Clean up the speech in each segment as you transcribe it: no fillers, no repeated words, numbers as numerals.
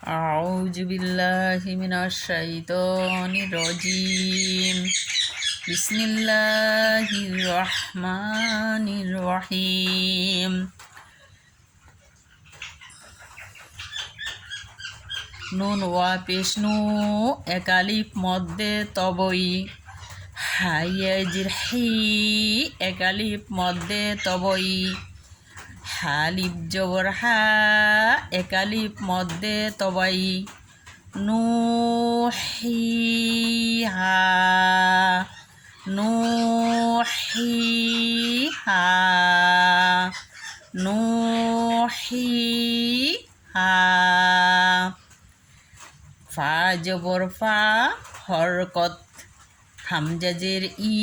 أعوذ بالله من الشيطان الرجيم بسم الله الرحمن الرحيم নুন ওয়া পেশ নু একালিপ মধ্যে তবই হাইয়াজির হি একালিপ মধ্যে তবই হালিব জবর হা একালিপ মধ্যে তবাই নুহিহা নুহিহা নুহিহা ফা জবর ফা হরকত হামজাজের ই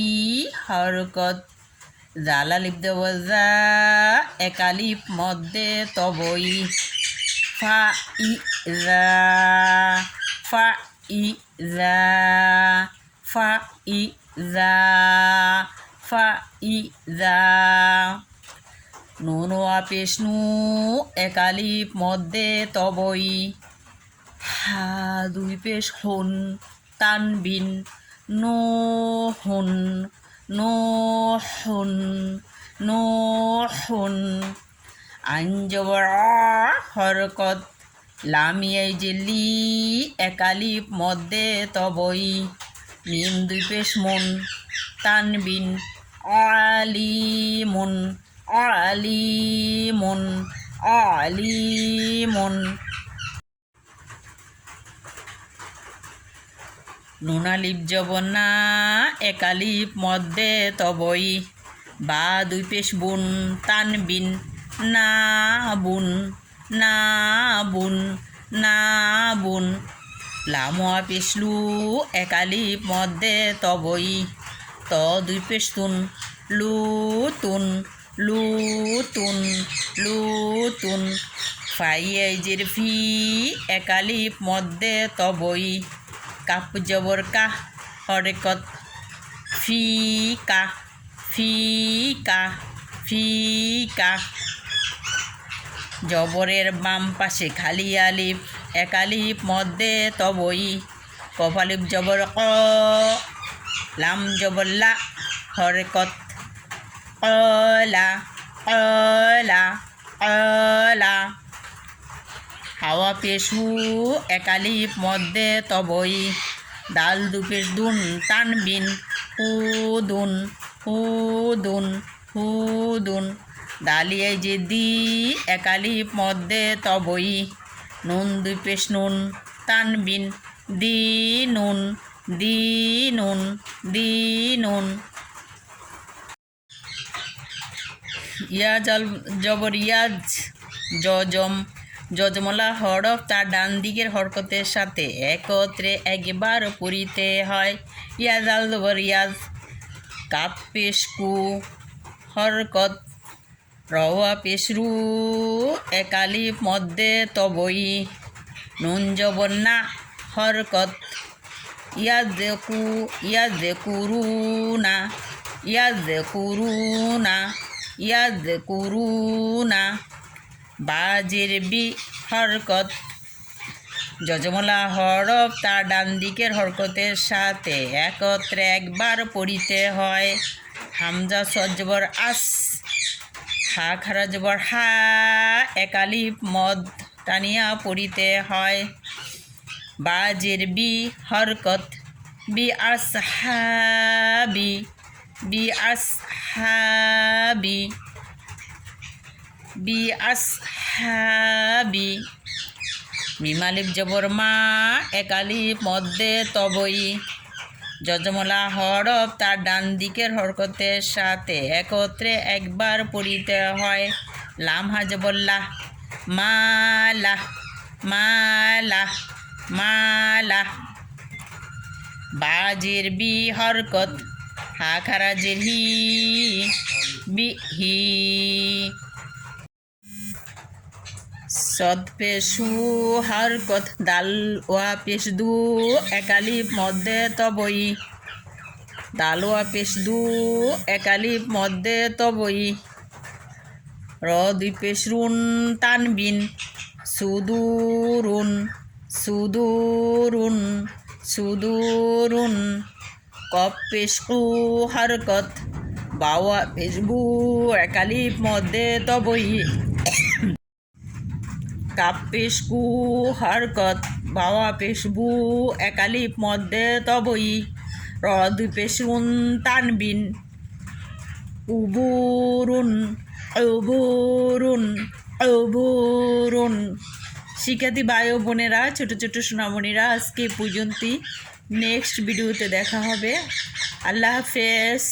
হরকত জালা লিপ দেবর যা একালিপ মধ্যে তবই ফা ই যা ফা ই যা ফা ই যা ফা ই যা নুন ওয়া পেশ নু একালিপ মধ্যে তবই হা দুই পেশ হুন তানবিন নুহুন নুহুন নুহুন আইন জবর হরকত লামিয়াই জেলি একালিপ মধ্যে তবই মিম দুই পেশ মুন তানবিন আলিমুন আলিমুন আলিমুন নুনালিপ জবর না একালিপ মধ্যে তবই বা দুই পেশ বুন তানবিন না বুন না বুন না বুন লামোয়া পেশলু একালিপ মধ্যে তবই ত দুই পেশ তুন লুতুন লুতুন লুতুন ফাইয়াইজের ফি একালিপ মধ্যে তবই কাপ জবর কা হরেকত ফিকা ফিকা ফিকা জবরের বাম পাশে খালি আলিফ একালিপ মধ্যে তবই কফালিফ জবর ক লাম জবর লা হরেকত কলা কলা কলা হাওয়া পেশু একালিপ মধ্যে তবই দাল দুপেশ দুন তানবিন হুদুন হুদুন হুদুন দালিয়াই যে দি একালিপ মধ্যে তবই নুন দুই পেশ নুন তানবিন দিনুন দিনুন দিনুন ইয়াজ জবর ইয়াজ জজম যজমলা হরফ তার ডান দিকের হরকতের সাথে একত্রে একবার পড়িতে হয় ইয়াজ আল জবর ইয়াজ কাপ পেশ কু হরকত রওয়া পেশ রু একালিপ মধ্যে তবই নুন জবর না হরকত ইয়াজকুরুনা ইয়াজকুরুনা ইয়াজকুরুনা বাজের বি হরকত যজমলা হরফ তার ডান দিকের হরকতের সাথে একত্রে একবার পড়িতে হয় হামজা সজবর আস হা খারা জবর হা একালিপ মদ টানিয়া পড়িতে হয় বাজের বি হরকত বি আসহাবি বি আসহাবি বি আসহাবি মিমালিপ জবর মা একালিপ মধ্যে তবই যজমলা হরফ তার ডান দিকের হরকতের সাথে একত্রে একবার পড়িতে হয় লাম হাজবল্লা মালা মালা মালা বাজের বি হরকত হা খারাজের হি বিহি সদ পেশু হরকত দাল ওয়া পেশ দু একালিপ মধ্যে তবই দাল ওয়া পেশ দু একালিপ মধ্যে তবই র দুই পেশ রুন তানবিন সুদুরুন সুদূরুন সুদূরুন কফ পেশ কু হরকত বাওয়া পেশবু একালিপ মধ্যে তবই কাপ পেশকু হরকত বাওয়া পেশবু একালিপ মধ্যে তবই রদ পেশুন তানবিন উবুরুন উবুরুন উবুরুন। শিক্ষার্থী ভাই ও বোনেরা, ছোট ছোট সোনামণিরা, আজকে পর্যন্তই। নেক্সট ভিডিওতে দেখা হবে। আল্লাহ হাফেজ।